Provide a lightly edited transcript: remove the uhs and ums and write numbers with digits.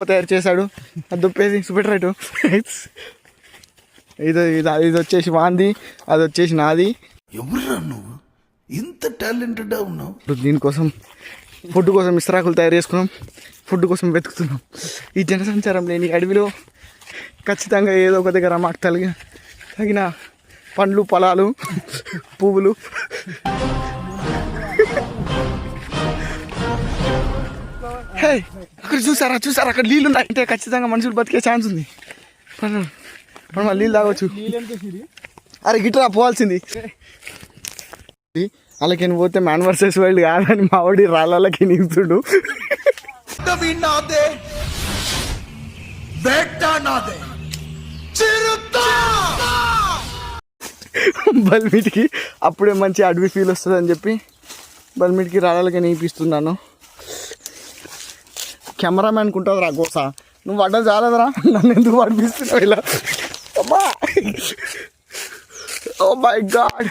తయారు చేశాడు. అది దుప్పేసి చూపెట్టరా ఇటు. ఇది వచ్చేసి వాంది, అది వచ్చేసి నాది. ఎవరురా నువ్వు ఇంత టాలెంటెడ్ ఉన్నావు? దీనికోసం ఫుడ్ కోసం ఇస్త్రాకులు తయారు చేసుకున్నాం, ఫుడ్ కోసం వెతుకుతున్నాం. ఈ జనసంచారం లేని అడవిలో ఖచ్చితంగా ఏదో ఒక దగ్గర మాకు తగిన పండ్లు, పొలాలు, పువ్వులు హే అక్కడ చూసారా అక్కడ నీళ్ళు ఉన్నాయి. అంటే ఖచ్చితంగా మనుషులు బతికే ఛాన్స్ ఉంది. మనం నీళ్ళు తాగొచ్చు. అరే గిట్రా పోవాల్సింది. అలాగే పోతే మ్యాన్ వర్సెస్ వరల్డ్ కాదని మా వాడి రాళ్ళకి నిగుతుడు. బల్మీటికి అప్పుడే మంచి అడవి ఫీల్ వస్తుంది అని చెప్పి బల్మీటికి రాళ్ళకి నీపిస్తున్నాను. కెమెరామ్యాన్ కుంటుందిరా గోస, నువ్వు పడ్డా చాలదురా, నన్ను ఎందుకు పడిపిస్తున్నావు ఇలా? అమ్మా, ఓ మై గాడ్.